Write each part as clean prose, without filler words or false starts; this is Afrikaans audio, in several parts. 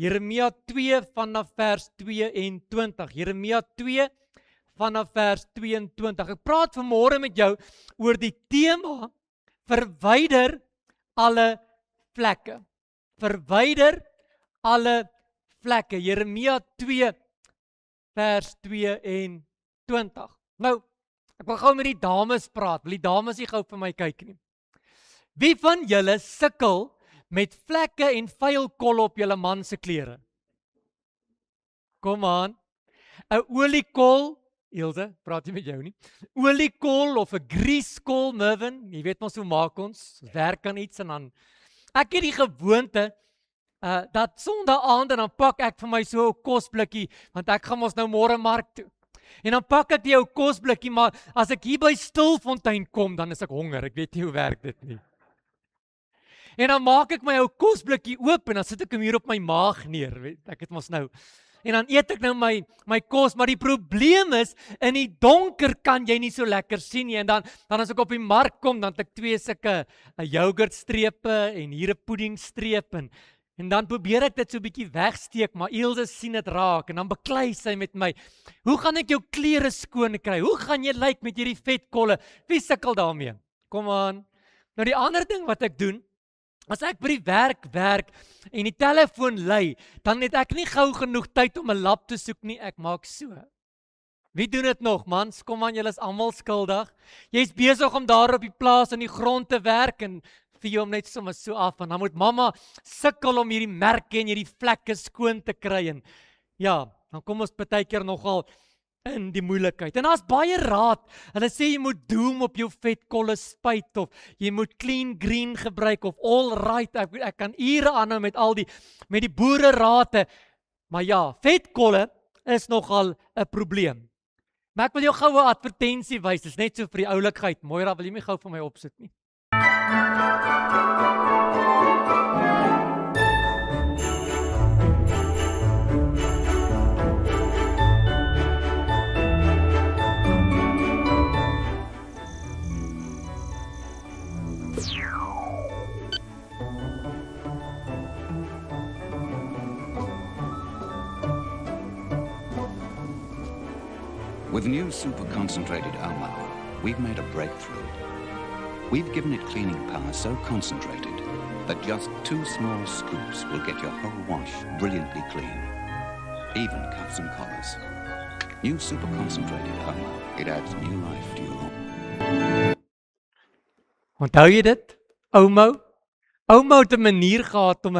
Jeremia 2 vanaf vers 22. Jeremia 2 vanaf vers 22. Ek praat vanmôre met jou oor die tema verwyder alle vlekke. Verwyder alle vlekke. Jeremia 2 vers 22. Nou, ek wil gou met die dames praat. Wil die dames nie gou vir my kyk nie. Wie van julle sukkel met vlekke en vuil kol op julle man se klere? Kom aan. 'n oliekol, Ilse, praat nie met jou nie. Oliekol of 'n grieskol, Mervin, jy weet mos hoe maak ons werk aan iets en dan ek het die gewoonte dat Sondag aand en dan pak ek vir my so 'n kosblikkie, want ek gaan mos nou môre mark toe. En dan pak ek die ou kosblikkie, maar as ek hier by Stilfontein kom, dan is ek honger. Ek weet nie hoe werk dit nie. En dan maak ek my ou kosblikkie oop en dan sit ek hom hier op my maag neer. Weet, ek het mos nou. En dan eet ek nou my kos, maar die probleem is, in die donker kan jy nie so lekker sien nie. En dan as ek op die mark kom, dan het ek 2 sulke yoghurtstrepe en hier 'n puddingstreep en dan probeer ek dit so 'n bietjie wegsteek, maar Ilse sien dit raak en dan beklei sy met my. Hoe gaan ek jou klere skoon kry? Hoe gaan jy lyk met hierdie vetkolle? Wie sukkel daarmee? Kom aan. Nou die ander ding wat ek doen, as ek by die werk en die telefoon lui, dan het ek nie gou genoeg tyd om 'n lap te soek nie, ek maak so. Wie doen dit nog, mans? Kom aan, julle is almal skuldig. Jy's besig om daar op die plaas in die grond te werk en vir jou om net sommer so af en dan moet mamma sukkel om hierdie merke en hierdie vlekke skoon te kry en ja, dan kom ons baie keer nogal in die moeilikheid. En daar's baie raad. Hulle sê jy moet Doom op jou vetkolle spuit of jy moet Clean Green gebruik of All Right. Ek kan ure aanhou met die boere rade. Maar ja, vetkolle is nogal 'n probleem. Maar ek wil jou gou 'n advertensie wys. Dit is net so vir die oulikheid. Moira, wil jy my gou vir my opsit nie? With new super concentrated Omo, we've made a breakthrough. We've given it cleaning power so concentrated that just 2 small scoops will get your whole wash brilliantly clean. Even cuffs and collars. New super concentrated Omo. It adds new life to your home. Onthou jy dit? Omo het 'n manier gehad om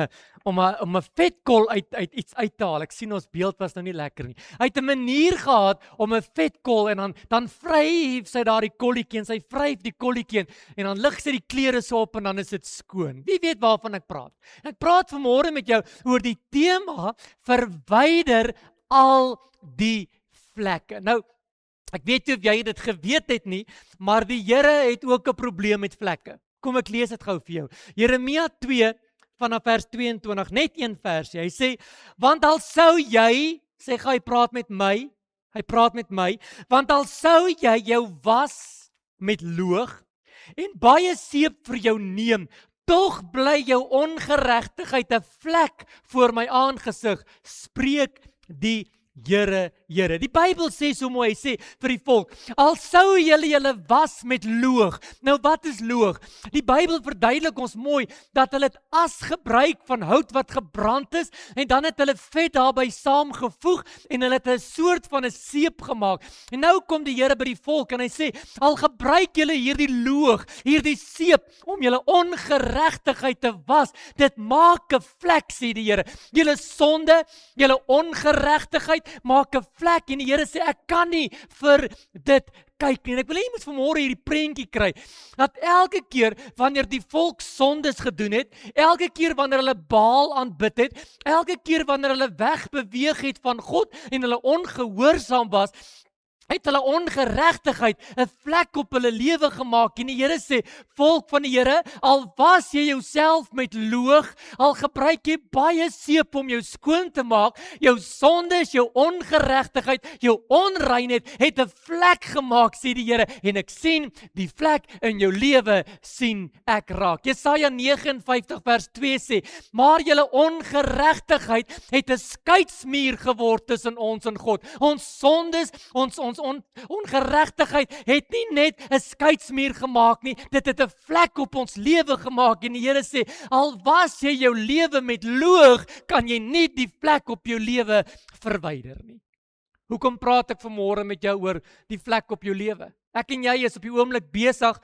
'n vetkol uit iets uit te haal. Ek sien ons beeld was nou nie lekker nie. Hy het 'n manier gehad om 'n vetkol en dan vryf sy daardie kolletjie en sy vryf die kolletjie en dan lig sy die klere so op en dan is dit skoon. Wie weet waarvan ek praat? Ek praat vanmôre met jou oor die tema verwyder al die vlekke. Nou, ek weet nie of jy dit geweet het nie, maar die Here het ook 'n probleem met vlekke. Kom ek lees dit gou vir jou. Jeremia 2 vanaf vers 22, net een versie. Hy sê, want al sou jy, hy praat met my, want al sou jy jou was met loog en baie seep vir jou neem, tog bly jou ongeregtigheid 'n vlek voor my aangesig, spreek die Here. Die Bybel sê so mooi, hy sê vir die volk, al sou julle was met loog. Nou wat is loog? Die Bybel verduidelik ons mooi dat hulle het as gebruik van hout wat gebrand is en dan het hulle vet daarbey saamgevoeg en hulle het 'n soort van 'n seep gemaak. En nou kom die Here by die volk en hy sê, al gebruik julle hierdie loog, hierdie seep om julle ongeregtigheid te was, dit maak 'n vlek, sê die Here. Julle sonde, julle ongeregtigheid maak 'n vlek en die Here sê ek kan nie vir dit kyk nie. En ek wil hê jy moet vanmôre hierdie prentjie kry dat elke keer wanneer die volk sondes gedoen het, elke keer wanneer hulle Baal aanbid het, elke keer wanneer hulle wegbeweeg het van God en hulle ongehoorsaam was, het hulle ongeregtigheid 'n vlek op hulle lewe gemaak. En die Here sê, volk van die Here, al was jy jouself met loog, al gebruik jy baie seep om jou skoon te maak, jou sondes, jou ongeregtigheid, jou onreinheid het 'n vlek gemaak, sê die Here, en ek sien die vlek in jou lewe sien ek raak. Jesaja 59 vers 2 sê, maar julle ongeregtigheid het 'n skeidsmuur geword tussen ons en God. Ons sondes, ons ongeregtigheid het nie net 'n skeidsmuur gemaak nie, dit het 'n vlek op ons lewe gemaak. En die Here sê, al was jy jou lewe met loog, kan jy nie die vlek op jou lewe verwyder nie. Hoekom praat ek vanmôre met jou oor die vlek op jou lewe? Ek en jy is op die oomblik besig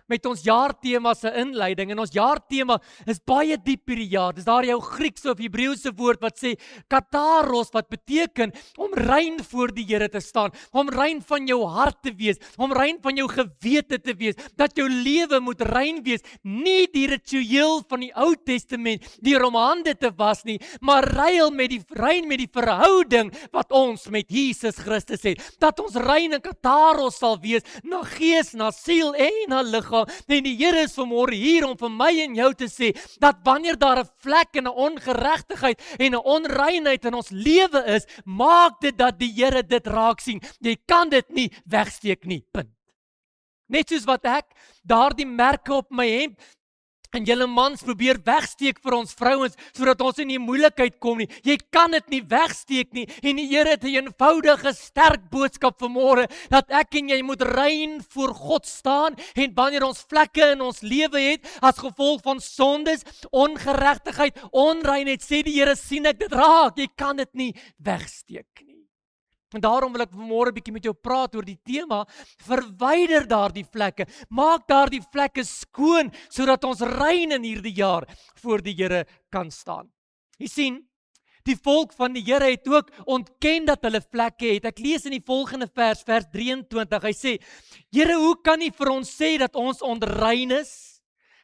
met ons jaartema se inleiding, en ons jaartema is baie diep hierdie jaar. Dis daar jou Griekse of Hebreëse woord wat sê kataros, wat beteken om rein voor die Here te staan, om rein van jou hart te wees, om rein van jou gewete te wees, dat jou lewe moet rein wees, nie die ritueel van die Ou Testament, deur om hande te was nie, maar rein met die verhouding wat ons met Jesus Christus het, dat ons rein en kataros sal wees, na gees, na siel en na liggaam. En die Here is vanmôre hier om vir my en jou te sê, dat wanneer daar 'n vlek en 'n ongeregtigheid en 'n onreinheid in ons lewe is, maak dit dat die Here dit raak sien. Jy kan dit nie wegsteek nie, punt. Net soos wat ek daardie merke op my hemp en julle mans probeer wegsteek vir ons vrouens, sodat ons in die moeilikheid kom nie. Jy kan dit nie wegsteek nie, en die Here het 'n eenvoudige, sterk boodskap vanmôre, dat ek en jy moet rein voor God staan, en wanneer ons vlekke in ons lewe het, as gevolg van sondes, ongeregtigheid, onreinheid, sê die Here, sien ek dit raak, jy kan dit nie wegsteek nie. En daarom wil ek vanmôre 'n bietjie met jou praat oor die tema, verwyder daardie vlekke, maak daardie vlekke skoon, sodat ons rein in hierdie jaar voor die Here kan staan. Jy sien, die volk van die Here het ook ontken dat hulle vlekke het. Ek lees in die volgende vers 23, hy sê, Here, hoe kan U vir ons sê dat ons onrein is?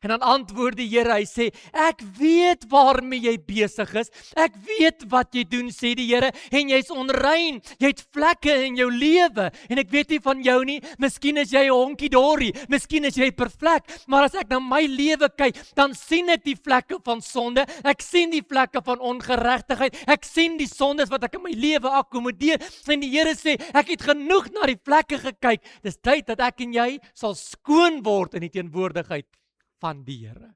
En dan antwoord die Here, hy sê, ek weet waarmee jy besig is, ek weet wat jy doen, sê die Here, en jy's onrein, jy het vlekke in jou lewe, en ek weet nie van jou nie, miskien is jy 'n honkie-dorie, miskien is jy perfek, maar as ek na my lewe kyk, dan sien ek die vlekke van sonde, ek sien die vlekke van ongeregtigheid, ek sien die sondes wat ek in my lewe akkommodeer, en die Here sê, ek het genoeg na die vlekke gekyk, dis tyd dat ek en jy sal skoon word in die teenwoordigheid van die Here.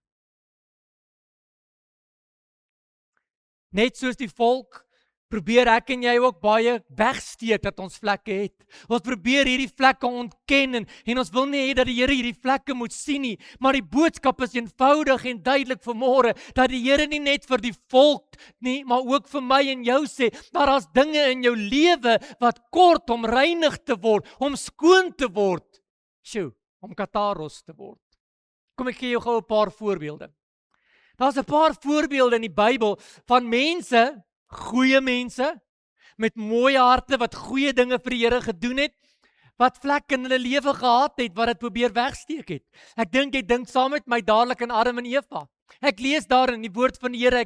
Net soos die volk, probeer ek en jy ook baie wegsteek dat ons vlekke het. Ons probeer hierdie vlekke ontken, en ons wil nie hê dat die Here hierdie vlekke moet sien nie, maar die boodskap is eenvoudig en duidelik vanmôre, dat die Here nie net vir die volk nie, maar ook vir my en jou sê, dat daar's dinge in jou lewe wat kort om reinig te word, om skoon te word, om kataros te word. Kom ek gee jou gou 'n paar voorbeelde. Daar's 'n paar voorbeelde in die Bybel van mense, goeie mense, met mooi harte, wat goeie dinge vir die Here gedoen het, wat vlekke in hulle lewe gehad het, wat dit probeer wegsteek het. Ek dink jy dink saam met my dadelik aan Adam en Eva. Ek lees daar in die woord van die Here,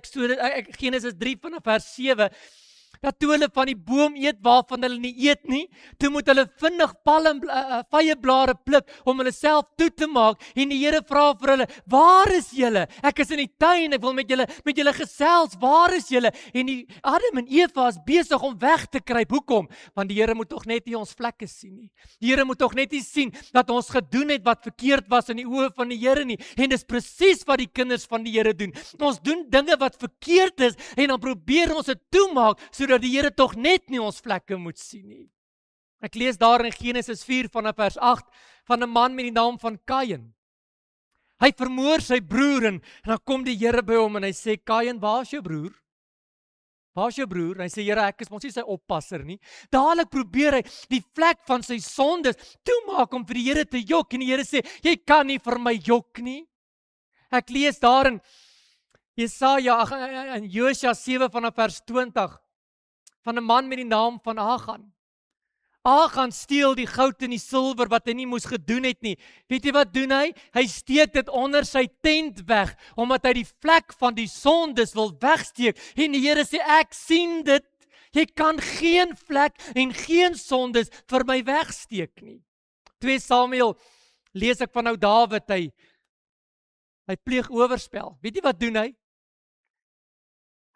Genesis 3 vanaf vers 7, dat toe hulle van die boom eet waarvan hulle nie eet nie, toe moet hulle vinnig vyeblare pluk om hulle self toe te maak, en die Here vra vir hulle, waar is julle? Ek is in die tuin, ek wil met julle gesels, waar is julle? En die Adam en Eva is besig om weg te kruip. Hoekom? Want die Here moet tog net nie ons vlekke sien nie. Die Here moet tog net nie sien dat ons gedoen het wat verkeerd was in die oë van die Here nie. En dis presies wat die kinders van die Here doen. Ons doen dinge wat verkeerd is, en dan probeer ons dit toemaak, sodat die Here tog net nie ons vlekke moet sien nie. Ek lees daar in Genesis 4 vanaf vers 8 van 'n man met die naam van Kain. Hy vermoor sy broer, en dan kom die Here by hom en hy sê, Kain, waar is jou broer? Waar is jou broer? En hy sê, Here, ek is mos nie sy oppasser nie. Dadelik probeer hy die vlek van sy sondes toemaak om vir die Here te jok, en die Here sê, jy kan nie vir my jok nie. Ek lees daar in Jesaja en Josua 7 vanaf vers 20 van 'n man met die naam van Achan. Achan steel die goud en die silwer wat hy nie moes gedoen het nie. Weet jy wat doen hy? Hy steek dit onder sy tent weg, omdat hy die vlek van die sondes wil wegsteek. En die Here sê, ek sien dit. Jy kan geen vlek en geen sondes vir my wegsteek nie. 2 Samuel lees ek van nou Dawid, hy pleeg oorspel. Weet jy wat doen hy?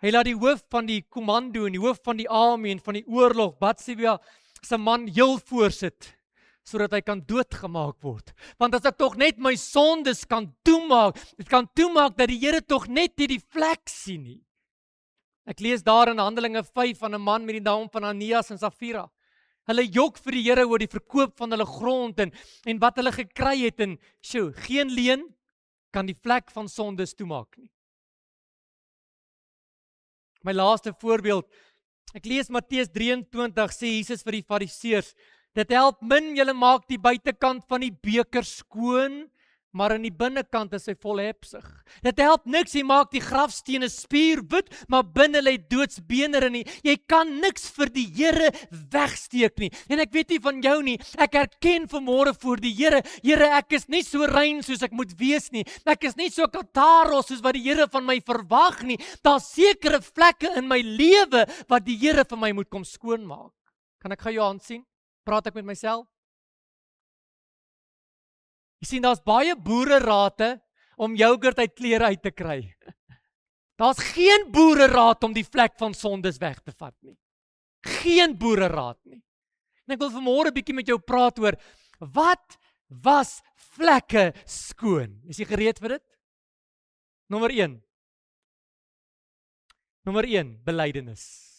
Hy laat die hoof van die kommando en die hoof van die army en van die oorlog, Batseba se man heel voorsit, sodat hy kan doodgemaak word. Want as ek tog net my sondes kan toemaak, dit kan toemaak dat die Here tog net nie die vlek sien nie. Ek lees daar in Handelinge 5 van 'n man met die naam van Ananias en Safira. Hulle jok vir die Here oor die verkoop van hulle grond en wat hulle gekry het en geen leen kan die vlek van sondes toemaak nie. My laaste voorbeeld, ek lees Matteus 23, sê Jesus vir die Fariseërs, dit help min, julle maak die buitekant van die beker skoon, maar in die binnekant is hy vol hepsig. Dit help niks, jy maak die grafstene spierwit, maar binne lê doodsbeenere nie. Jy kan niks vir die Here wegsteek nie. En ek weet nie van jou nie, ek erken vanmôre voor die Here, Here, ek is nie so rein soos ek moet wees nie. Ek is nie so kataros soos wat die Here van my verwag nie. Daar's sekere vlekke in my lewe wat die Here vir my moet kom skoonmaak. Kan ek gou jou hand sien? Praat ek met myself? Jy sien, daar's baie boererate om yoghurt uit klere uit te kry. Daar's geen boereraad om die vlek van sondes weg te vat nie. Geen boereraad nie. En ek wil vanmôre 'n bietjie met jou praat oor, wat was vlekke skoon? Is jy gereed vir dit? Nommer 1, belydenis.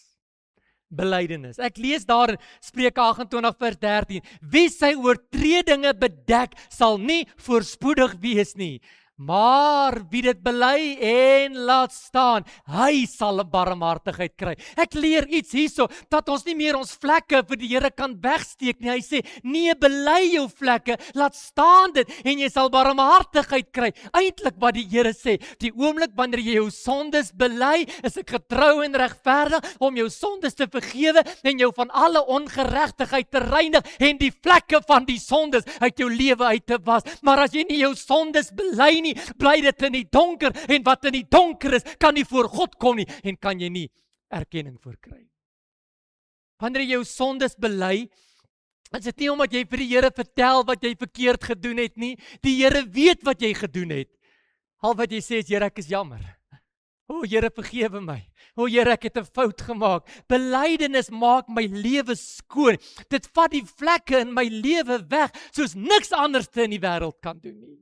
Ek lees daar in Spreuke 28 vers 13, wie sy oortredinge bedek, sal nie voorspoedig wees nie, maar wie dit bely en laat staan, hy sal 'n barmhartigheid kry. Ek leer iets hierso, dat ons nie meer ons vlekke vir die Here kan wegsteek nie. Hy sê, nee, bely jou vlekke, laat staan dit, en jy sal barmhartigheid kry. Eintlik wat die Here sê, die oomblik wanneer jy jou sondes bely, is ek getrou en regverdig om jou sondes te vergewe, en jou van alle ongeregtigheid te reinig, en die vlekke van die sondes uit jou lewe uit te was. Maar as jy nie jou sondes bely nie, bly dit in die donker, en wat in die donker is, kan nie voor God kom nie, en kan jy nie erkenning voor kry. Wanneer jy jou sondes bely, is dit nie omdat jy vir die Here vertel wat jy verkeerd gedoen het nie, die Here weet wat jy gedoen het. Al wat jy sê is, Here, ek is jammer. O, Here, vergewe my. O, Here, ek het 'n fout gemaak. Belydenis maak my lewe skoon. Dit vat die vlekke in my lewe weg, soos niks anders in die wêreld kan doen nie.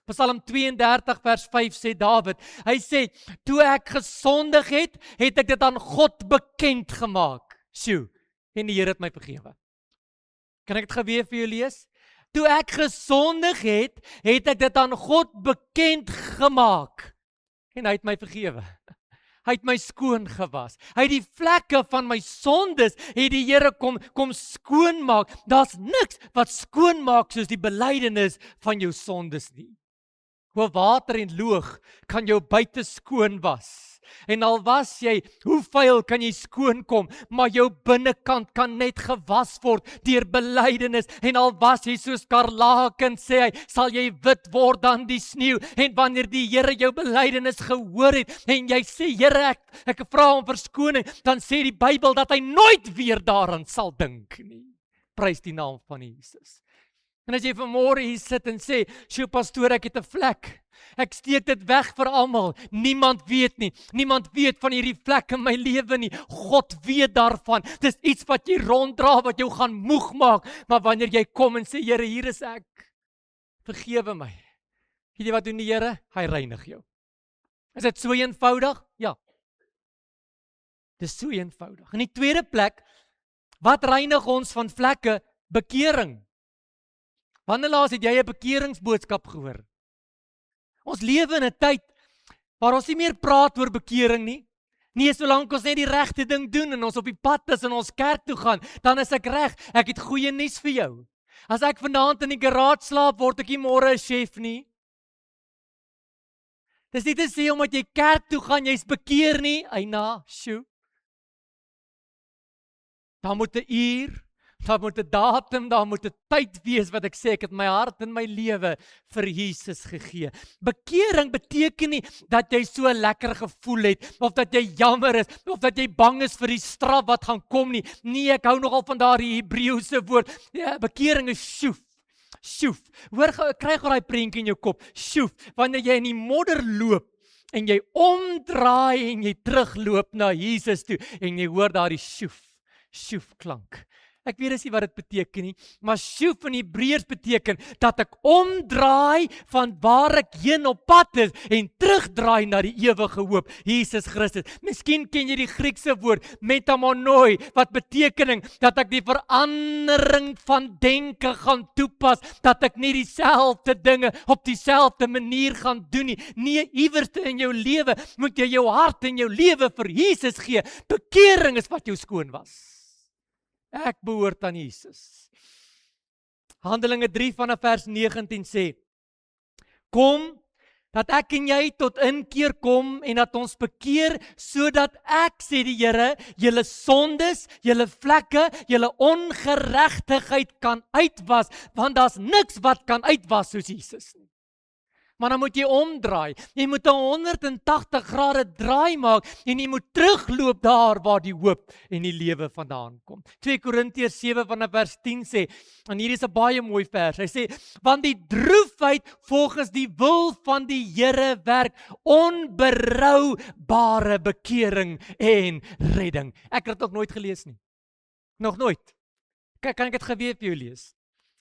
Psalm 32 vers 5 sê Dawid, hy sê, toe ek gesondig het, het ek dit aan God bekend gemaak. Sjoe, en die Here het my vergewe. Kan ek dit gou weer vir jou lees? Toe ek gesondig het, het ek dit aan God bekend gemaak. En hy het my vergewe. Hy het my skoon gewas. Hy het die vlekke van my sondes, het die Here kom skoonmaak. Daar's niks wat skoonmaak soos die belydenis van jou sondes nie. Hoe water en loog kan jou buite skoon was. En al was jy, hoe vuil kan jy skoon kom, maar jou binnekant kan net gewas word deur belydenis. En al was jy soos skarlaken, sê hy, sal jy wit word dan die sneeu. En wanneer die Here jou belydenis gehoor het, en jy sê, Here, ek vra om verskoning, dan sê die Bybel dat hy nooit weer daaraan sal dink nie. Prys die naam van Jesus. En as jy vanmôre hier sit en sê, "Sjoe pastoor, ek het 'n vlek. Ek steek dit weg vir almal. Niemand weet nie. Niemand weet van hierdie vlek in my lewe nie. God weet daarvan. Dis iets wat jy ronddra, wat jou gaan moeg maak. Maar wanneer jy kom en sê, Here, hier is ek. Vergewe my." Weet jy wat doen die Here? Hy reinig jou. Is dit so eenvoudig? Ja. Dis so eenvoudig. In die tweede plek, wat reinig ons van vlekke? Bekering. Wanneer laas het jy 'n bekeringsboodskap gehoor? Ons lewe in 'n tyd waar ons nie meer praat oor bekering nie. Nee, solank ons net die regte ding doen en ons op die pad is en ons kerk toe gaan, dan is ek reg. Ek het goeie nuus vir jou. As ek vanaand in die garage slaap, word ek nie môre 'n chef nie. Dis nie te sê omdat jy kerk toe gaan, jy's bekeer nie. Eina, sjoe. Dan moet 'n uur Daar moet 'n datum, daar moet 'n tyd wees wat ek sê ek het my hart en my lewe vir Jesus gegee. Bekering beteken nie dat jy so lekker gevoel het of dat jy jammer is of dat jy bang is vir die straf wat gaan kom nie. Nee, ek hou nogal van daardie Hebreëse woord. Ja, bekering is sjoef. Sjoef. Hoor, kry gou daai prentjie in jou kop. Sjoef. Wanneer jy in die modder loop en jy omdraai en jy terugloop na Jesus toe en jy hoor daardie sjoef klank. Ek weet dis nie wat dit beteken nie, maar sjoef in Hebreërs beteken dat ek omdraai van waar ek heen op pad is en terugdraai na die ewige hoop, Jesus Christus. Miskien ken jy die Griekse woord metamonoi, wat beteken dat ek die verandering van denke gaan toepas, dat ek nie dieselfde dinge op dieselfde manier gaan doen nie. Nee, iewers in jou lewe moet jy jou hart en jou lewe vir Jesus gee. Bekering is wat jou skoon was. Ek behoort aan Jesus. Handelinge 3 vanaf vers 19 sê, kom, dat ek en jy tot inkeer kom en dat ons bekeer, sodat ek, sê die Here, julle sondes, julle vlekke, julle ongeregtigheid kan uitwas, want daar's niks wat kan uitwas soos Jesus nie. Maar dan moet jy omdraai. Jy moet 'n 180 grade draai maak en jy moet terugloop daar waar die hoop en die lewe vandaan kom. 2 Korintiërs 7 vanaf vers 10 sê, en hier is 'n baie mooi vers. Hy sê, want die droefheid volgens die wil van die Here werk onberoubare bekering en redding. Ek het dit nog nooit gelees nie. Nog nooit. Kan ek dit geweet vir jou lees?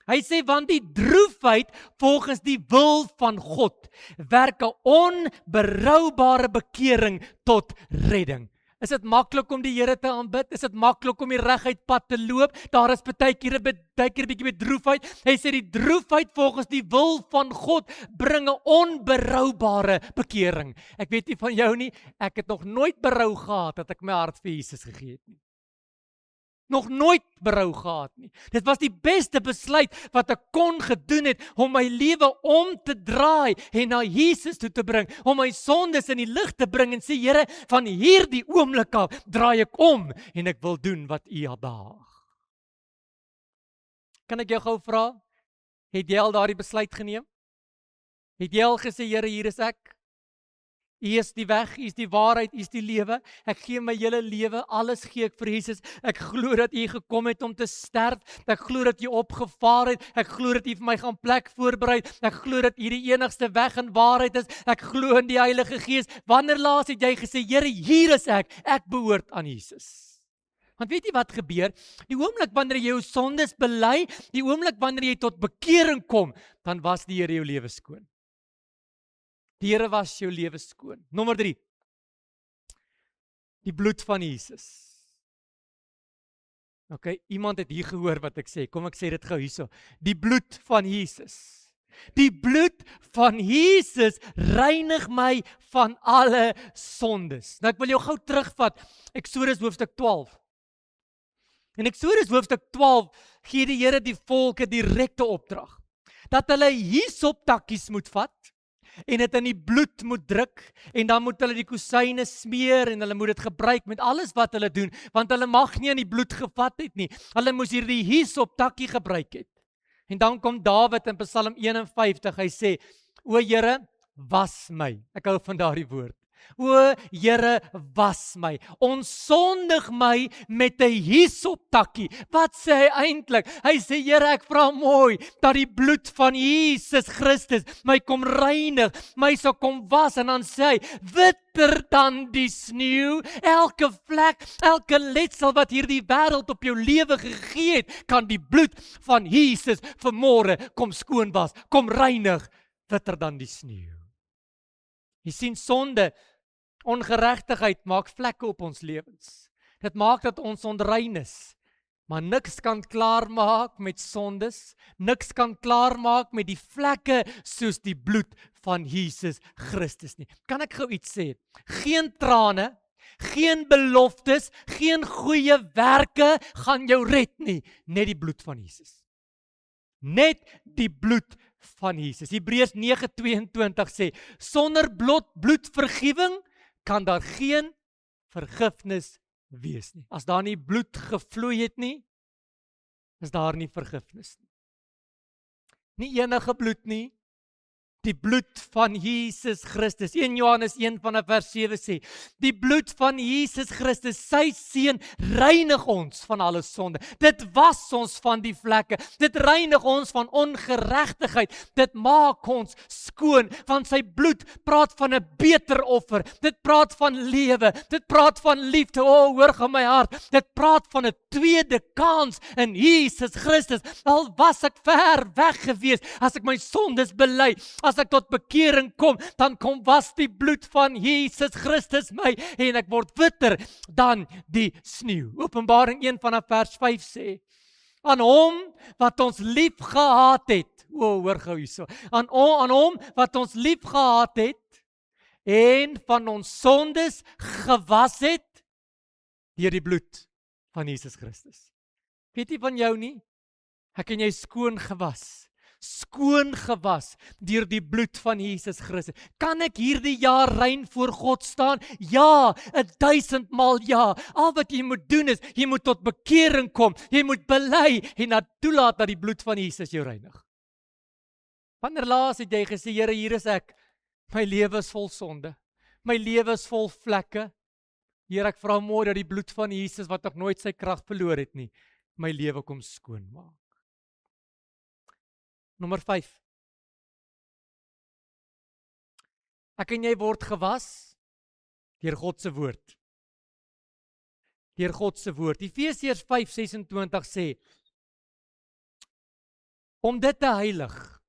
Hy sê, want die droefheid volgens die wil van God werk 'n onberoubare bekering tot redding. Is dit maklik om die Here te aanbid? Is dit maklik om die reguit pad te loop? Daar is baie keer 'n bietjie met droefheid. Hy sê die droefheid volgens die wil van God bring 'n onberoubare bekering. Ek weet nie van jou nie, ek het nog nooit berou gehad dat ek my hart vir Jesus gegee het nie. Nog nooit berou gehad nie. Dit was die beste besluit wat ek kon gedoen het om my lewe om te draai en na Jesus toe te bring, om my sondes in die lig te bring en sê, Here, van hierdie oomblik af draai ek om en ek wil doen wat U behaag. Kan ek jou gou vra, het jy al daardie besluit geneem? Het jy al gesê, Here, hier is ek? U is die weg, U is die waarheid, U is die lewe. Ek gee my hele lewe, alles gee ek vir Jesus. Ek glo dat U gekom het om te sterf. Ek glo dat U opgevaar het. Ek glo dat U vir my gaan plek voorberei. Ek glo dat U die enigste weg en waarheid is. Ek glo in die Heilige Gees. Wanneer laas het jy gesê, Here, hier is ek behoort aan Jesus? Want weet jy wat gebeur? Die oomblik wanneer jy jou sondes bely, die oomblik wanneer jy tot bekering kom, dan was die Here jou lewe skoon. Die Here was jou lewe skoon. Nommer 3. Die bloed van Jesus. Okay, iemand het hier gehoor wat ek sê. Kom ek sê dit gou hierso. Die bloed van Jesus. Die bloed van Jesus reinig my van alle sondes. Nou ek wil jou gou terugvat. Eksodus hoofstuk 12. In Eksodus hoofstuk 12 gee die Here die volke direkte opdrag dat hulle hisoptakkies moet vat en dit in die bloed moet druk, en dan moet hulle die kusyne smeer, en hulle moet dit gebruik met alles wat hulle doen, want hulle mag nie in die bloed gevat het nie, hulle moes hierdie hisoptakkie gebruik het. En dan kom Dawid in Psalm 51, hy sê, o Here, was my, ek hou van daardie woord, o Here, was my, onsondig my met 'n hisoptakkie. Wat sê hy eintlik? Hy sê, Here, ek vra mooi, dat die bloed van Jesus Christus my kom reinig, my sal kom was, en dan sê hy, witter dan die sneeu, elke vlek, elke letsel wat hierdie wêreld op jou lewe gegee het, kan die bloed van Jesus vanmôre kom skoon was, kom reinig, witter dan die sneeu. Jy sien, sonde, ongeregtigheid maak vlekke op ons lewens. Dit maak dat ons onrein is. Maar niks kan klaarmaak met sondes, niks kan klaarmaak met die vlekke soos die bloed van Jesus Christus nie. Kan ek gou iets sê? Geen trane, geen beloftes, geen goeie werke gaan jou red nie, net die bloed van Jesus. Net die bloed van Jesus. Hebreërs 9:22 sê, sonder bloedvergifnis kan daar geen vergifnis wees nie. As daar nie bloed gevloei het nie, is daar nie vergifnis nie. Nie enige bloed nie, die bloed van Jesus Christus. 1 Johannes 1 vanaf vers 7 sê, die bloed van Jesus Christus, sy seun, reinig ons van alle sonde. Dit was ons van die vlekke, dit reinig ons van ongeregtigheid, dit maak ons skoon, van sy bloed praat van 'n beter offer, dit praat van lewe, dit praat van liefde, hoor gaan my hart, dit praat van 'n tweede kans in Jesus Christus. Al was ek ver weg gewees, as ek my sondes bely, as ek tot bekering kom, dan kom was die bloed van Jesus Christus my, en ek word witter dan die sneeu. Openbaring 1 vanaf vers 5 sê, aan hom wat ons lief gehad het, hoor gou hierso, aan hom wat ons lief gehad het, en van ons sondes gewas het, deur die bloed van Jesus Christus. Weet jy van jou nie? Ek en jy skoon gewas deur die bloed van Jesus Christus. Kan ek hierdie jaar rein voor God staan? Ja, 1000 maal ja. Al wat jy moet doen is, jy moet tot bekering kom, jy moet bely en dat toelaat dat die bloed van Jesus jou reinig. Wanneer laas het jy gesê, Here, hier is ek, my lewe is vol sonde, my lewe is vol vlekke. Here, ek vra mooi dat die bloed van Jesus, wat nog nooit sy krag verloor het nie, my lewe kom skoon maak. Nommer 5. Ek en jy word gewas deur God se woord. Deur God se woord. Efesiërs 5:26 sê, om dit te heilig.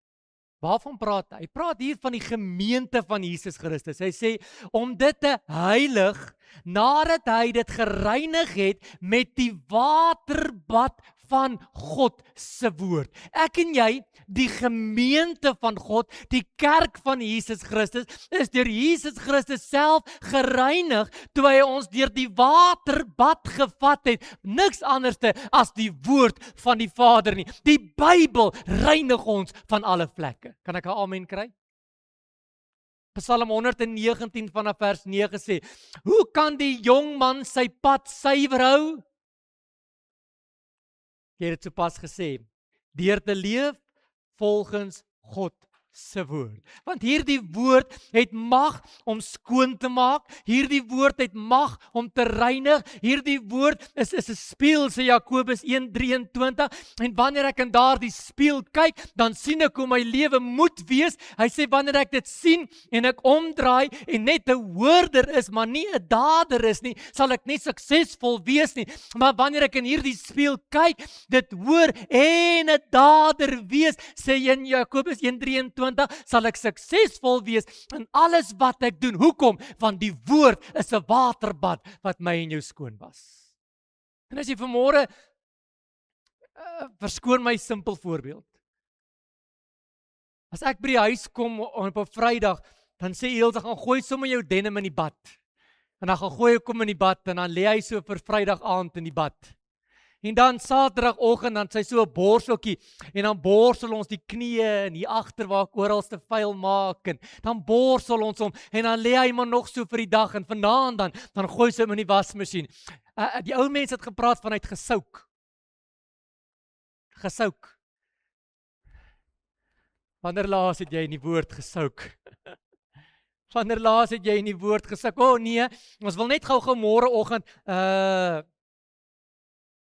Waarvan praat hy? Hy praat hier van die gemeente van Jesus Christus. Hy sê, om dit te heilig, nadat hy dit gereinig het met die waterbad van God se woord. Ek en jy, die gemeente van God, die kerk van Jesus Christus, is deur Jesus Christus self gereinig, toe hy ons deur die waterbad gevat het, niks anderste as die woord van die Vader nie. Die Bybel reinig ons van alle vlekke. Kan ek 'n amen kry? Psalm 119 vanaf vers 9 sê, hoe kan die jong man sy pad suiwer hou? Jy het dit sopas gesê, deur te leef volgens God se woord. Want hierdie woord het mag om skoon te maak, hierdie woord het mag om te reinig, hierdie woord is 'n spieël, sê Jakobus 1:23, en wanneer ek in daardie spieël kyk, dan sien ek hoe my lewe moet wees. Hy sê, wanneer ek dit sien, en ek omdraai, en net 'n hoorder is, maar nie 'n dader is nie, sal ek nie suksesvol wees nie, maar wanneer ek in hierdie spieël kyk, dit hoor, en 'n dader wees, sê in Jakobus 1:23, sal ek suksesvol wees in alles wat ek doen. Hoekom? Want die woord is 'n waterbad wat my en jou skoon was. En as jy vanmôre, verskoon my simpel voorbeeld. As ek by die huis kom op 'n Vrydag, dan sê Eelse, gaan gooi sommer jou denim in die bad. En dan gaan gooi ek hom in die bad, en dan lê hy so vir Vrydag aand in die bad. En dan Saterdagoggend, dan sy so 'n borseltjie, en dan borsel ons die knieë en die agter waar ek oralste vuil maak, en dan borsel ons hom, en dan lê hy maar nog so vir die dag, en vanaand dan gooi sy hom in die wasmasjien. Die ou mense het gepraat vanuit gesouk. Gesouk. Wanneer laas het jy in die woord gesouk? Wanneer laas het jy in die woord gesouk? O nee, ons wil net gou môreoggend,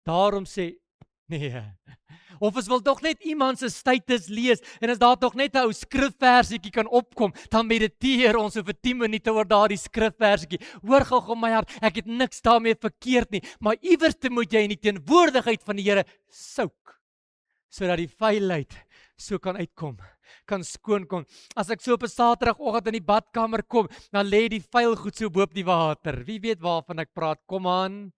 daarom sê, nee, of ons wil toch net iemand se status lees, en as daar toch net 'n ou skrifversietjie kan opkom, dan mediteer ons vir 10 minute oor daardie skrifversietjie. Hoor gou my hart, ek het niks daarmee verkeerd nie, maar iewers moet jy in die teenwoordigheid van die Here souk, sodat die vuilheid so kan uitkom, kan skoon kom. As ek so op 'n Saterdagoggend in die badkamer kom, dan lê die vuil goed so bo op die water. Wie weet waarvan ek praat? Kom aan.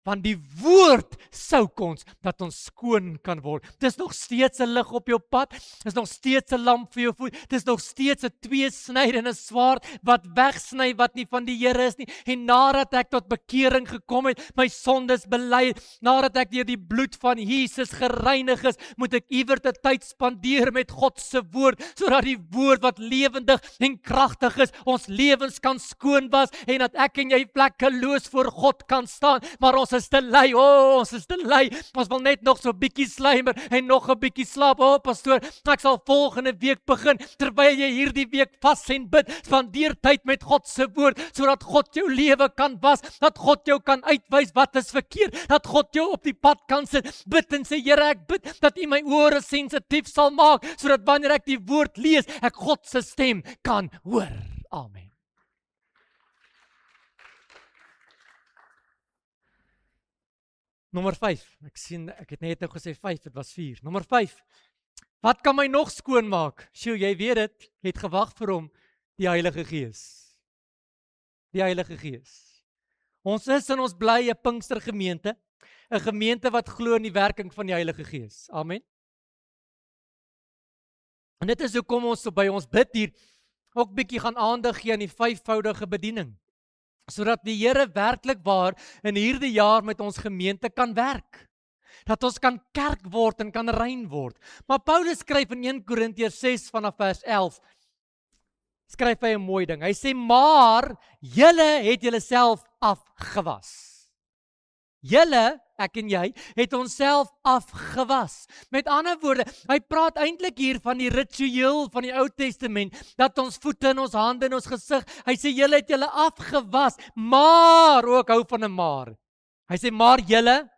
Want die woord souk ons, dat ons skoon kan word. Dis nog steeds 'n lig op jou pad, dis nog steeds 'n lamp vir jou voet, dis nog steeds 'n tweesnydende swaard, wat wegsny wat nie van die Here is nie, en nadat ek tot bekering gekom het, my sondes bely, nadat ek deur die bloed van Jesus gereinig is, moet ek iewers 'n tyd spandeer met God se woord, sodat die woord wat lewendig en kragtig is, ons lewens kan skoon was, en dat ek en jy vlekkeloos voor God kan staan, maar ons is te lui, ons is te lui, ons wil net nog so 'n bietjie slymer en nog 'n bietjie slaap. Pastoor, ek sal volgende week begin, terwyl jy hierdie week vas en bid, spandeer tyd met God se woord, sodat God jou lewe kan was, dat God jou kan uitwys wat is verkeerd, dat God jou op die pad kan sit, bid en sê, Here, ek bid, dat U my ore sensitief sal maak, sodat wanneer ek die woord lees, ek God se stem kan hoor. Amen. Nommer 5, ek sien, ek het net nou gesê 5, dit was 4. Nommer 5, wat kan my nog skoon maak? Sjoe, jy weet dit, jy het gewag vir hom, die Heilige Gees. Die Heilige Gees. Ons is en ons bly 'n Pinkstergemeente, 'n gemeente wat glo in die werking van die Heilige Gees. Amen. En dit is hoekom ons so by ons bid hier ook bietjie gaan aandag gee aan die 5voudige bediening, sodat die Here werklik waar in hierdie jaar met ons gemeente kan werk. Dat ons kan kerk word en kan rein word. Maar Paulus skryf in 1 Korintiërs 6 vanaf vers 11, skryf hy 'n mooi ding. Hy sê, maar julle het julleself afgewas. Julle, ek en jy, het onsself afgewas. Met ander woorde, hy praat eintlik hier van die ritueel van die Ou Testament, dat ons voete en ons hande en ons gesig, hy sê, julle het julle afgewas, maar, ook hou van 'n maar. Hy sê, maar julle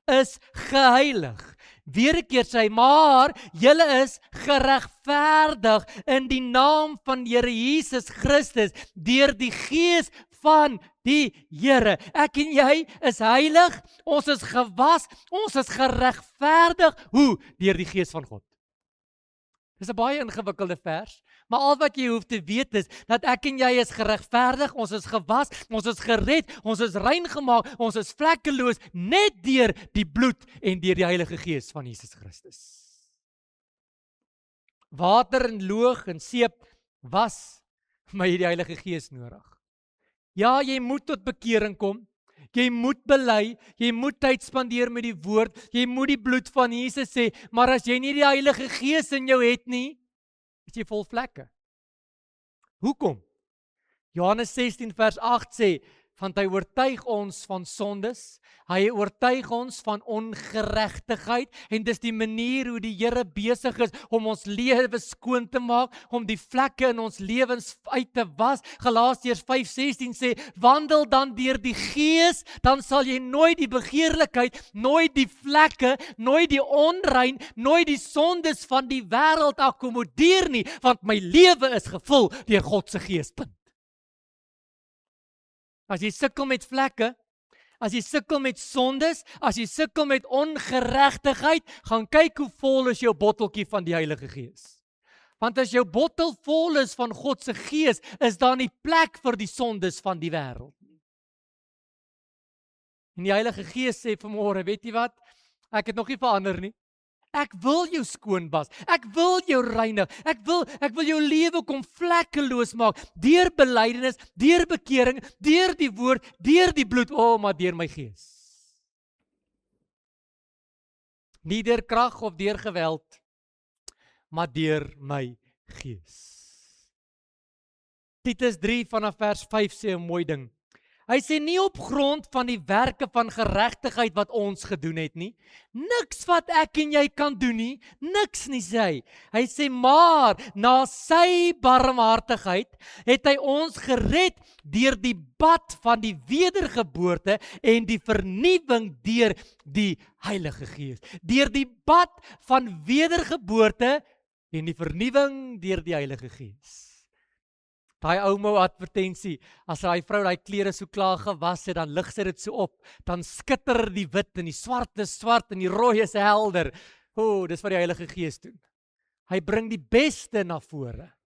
is geheilig. Weer 'n keer sê hy, maar julle is geregverdig in die naam van Here Jesus Christus, deur die Gees van die Here. Ek en jy is heilig, ons is gewas, ons is geregverdig. Hoe? Deur die Gees van God. Dis 'n baie ingewikkelde vers, maar al wat jy hoef te weet is, dat ek en jy is geregverdig, ons is gewas, ons is gered, ons is rein gemaak, ons is vlekkeloos, net deur die bloed en deur die Heilige Gees van Jesus Christus. Water en loog en seep was, maar jy het die Heilige Gees nodig. Ja, jy moet tot bekering kom, jy moet bely, jy moet tyd spandeer met die woord, jy moet die bloed van Jesus sê, maar as jy nie die Heilige Gees in jou het nie, is jy vol vlekke. Hoekom? Johannes 16 vers 8 sê, want hy oortuig ons van sondes, hy oortuig ons van ongeregtigheid, en dis die manier hoe die Here besig is om ons lewe skoon te maak, om die vlekke in ons lewens uit te was. Galasiërs 5:16 sê, wandel dan deur die Gees, dan sal jy nooit die begeerlikheid, nooit die vlekke, nooit die onrein, nooit die sondes van die wêreld akkommodeer nie, want my lewe is gevul deur God se Gees. As jy sukkel met vlekke, as jy sukkel met sondes, as jy sukkel met ongeregtigheid, gaan kyk hoe vol is jou botteltjie van die Heilige Gees. Want as jou bottel vol is van God se Gees, is daar nie plek vir die sondes van die wêreld nie. En die Heilige Gees sê vanmôre, weet jy wat? Ek het nog nie verander nie. Ek wil jou skoon was, ek wil jou reinig, ek wil jou lewe kom vlekkeloos maak, deur belydenis, deur bekering, deur die woord, deur die bloed, maar deur my Gees. Nie deur krag of deur geweld, maar deur my Gees. Titus 3 vanaf vers 5 sê 'n mooi ding. Hy sê nie op grond van die werke van geregtigheid wat ons gedoen het nie. Niks wat ek en jy kan doen nie. Niks nie sê hy. Hy sê maar na sy barmhartigheid het hy ons gered deur die bad van die wedergeboorte en die vernuwing deur die Heilige Gees. Deur die bad van wedergeboorte en die vernuwing deur die Heilige Gees. Daai ouma advertensie, as daai vrou daai klere so klaar gewas het, dan lig sy dit so op, dan skitter die wit en die swart is swart en die rooi is helder. Dis wat die Heilige Gees doen. Hy bring die beste na vore.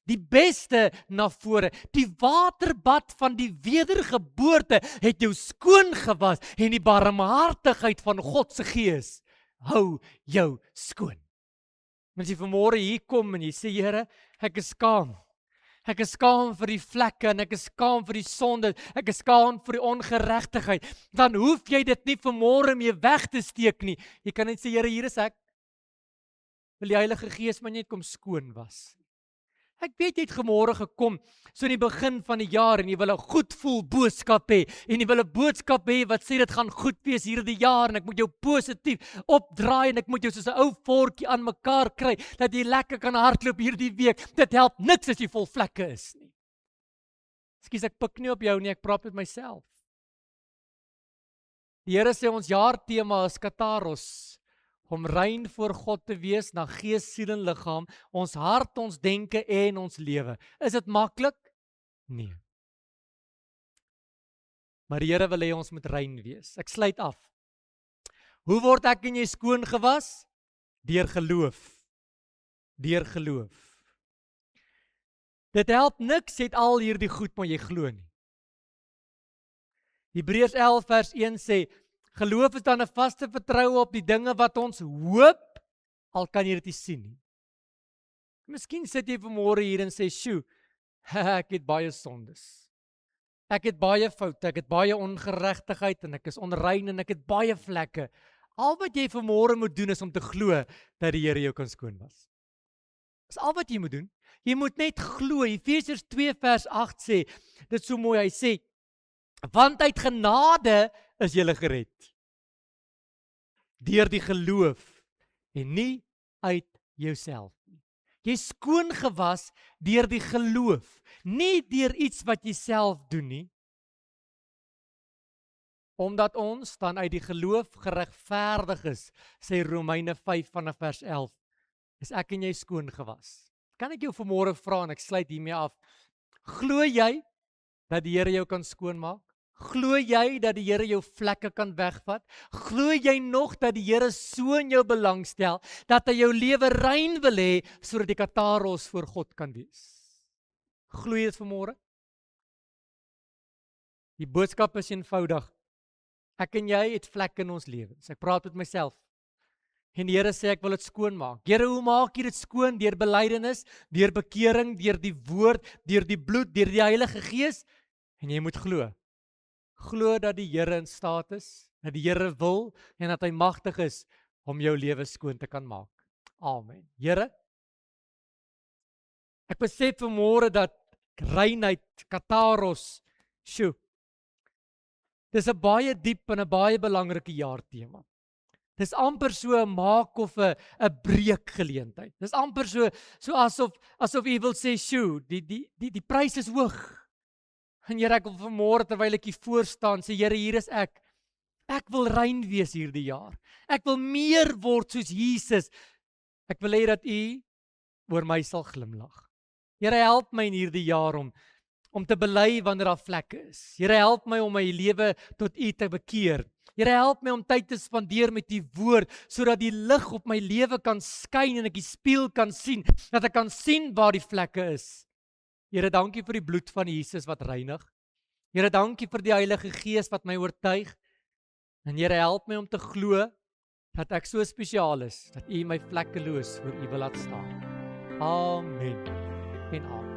Die beste na vore. Die waterbad van die wedergeboorte het jou skoon gewas en die barmhartigheid van God se Gees hou jou skoon. As jy vanmôre hier kom en jy sê, Here, ek is skaam. Ek is skaam vir die vlekke en ek is skaam vir die sonde, ek is skaam vir die ongeregtigheid. Dan hoef jy dit nie vanmôre mee weg te steek nie. Jy kan net sê, Here, hier is ek. Wil die Heilige Gees my net kom skoon was. Ek weet jy het vanmôre gekom, so in die begin van die jaar, en jy wil 'n goed voel boodskap hê, en jy wil 'n boodskap hê wat sê dit gaan goed wees hierdie jaar, en ek moet jou positief opdraai, en ek moet jou soos 'n ou voetjie aan mekaar kry, dat jy lekker kan hardloop hierdie week. Dit help niks as jy vol vlekke is nie. Ekskuus, ek pik nie op jou nie, ek praat met myself. Die Here sê ons jaartema is Kataros, om rein voor God te wees na gees, siel en liggaam, ons hart, ons denke en ons lewe. Is dit maklik? Nee. Maar die Here wil hê ons moet rein wees. Ek sluit af. Hoe word ek en jy skoon gewas? Deur geloof. Deur geloof. Dit help niks, jy het al hierdie goed, maar jy glo nie. Hebreërs 11 vers 1 sê, geloof is dan 'n vaste vertroue op die dinge wat ons hoop, al kan jy dit nie sien nie. Miskien sit jy vanmôre hier en sê, "Sjoe, ek het baie sondes. Ek het baie foute, ek het baie ongeregtigheid en ek is onrein en ek het baie vlekke." Al wat jy vanmôre moet doen is om te glo dat die Here jou kan skoon was. Dis al wat jy moet doen. Jy moet net glo. Efesiërs 2 vers 8 sê, dit so mooi, hy sê, want uit genade is jy gered. Deur die geloof en nie uit jouself nie. Jy is skoon gewas deur die geloof, nie deur iets wat jy self doen nie. Omdat ons dan uit die geloof geregverdig is, sê Romeine 5 vanaf vers 11, is ek en jy skoon gewas. Kan ek jou vanmôre vra en ek sluit hiermee af, glo jy dat die Here jou kan skoonmaak? Glo jy dat die Here jou vlekke kan wegvat? Glo jy nog dat die Here so in jou belangstel, dat hy jou lewe rein wil hê, sodat die Kataros voor God kan wees? Glo jy dit vanmôre? Die boodskap is eenvoudig. Ek en jy het vlekke in ons lewens. Ek praat met myself. En die Here sê ek wil dit skoon maak. Here, hoe maak jy dit skoon? Deur belydenis, deur bekering, deur die woord, deur die bloed, deur die Heilige Gees. En jy moet glo. Glo dat die Here in staat is, dat die Here wil en dat hy magtig is om jou lewe skoon te kan maak. Amen. Here, ek besef vanmôre dat reinheid, Kataros, sjoe, dis 'n baie diep en 'n baie belangrike jaartema. Dis amper so 'n maak of 'n breekgeleentheid. Dis amper so asof jy wil sê, sjoe, die prys is hoog. En Here, ek wil vanmôre terwyl ek hier voor staan, sê Here, hier is ek. Ek wil rein wees hierdie jaar. Ek wil meer word soos Jesus. Ek wil hê dat U oor my sal glimlag. Here, help my in hierdie jaar om te bely wanneer daar vlekke is. Here, help my om my lewe tot U te bekeer. Here, help my om tyd te spandeer met U woord, sodat die lig op my lewe kan skyn en ek die spieël kan sien, dat ek kan sien waar die vlekke is. Here, dankie vir die bloed van Jesus wat reinig. Here, dankie vir die Heilige Gees wat my oortuig. En Here, help my om te glo dat ek so spesiaal is, dat U my vlekkeloos voor U wil laat staan. Amen en amen.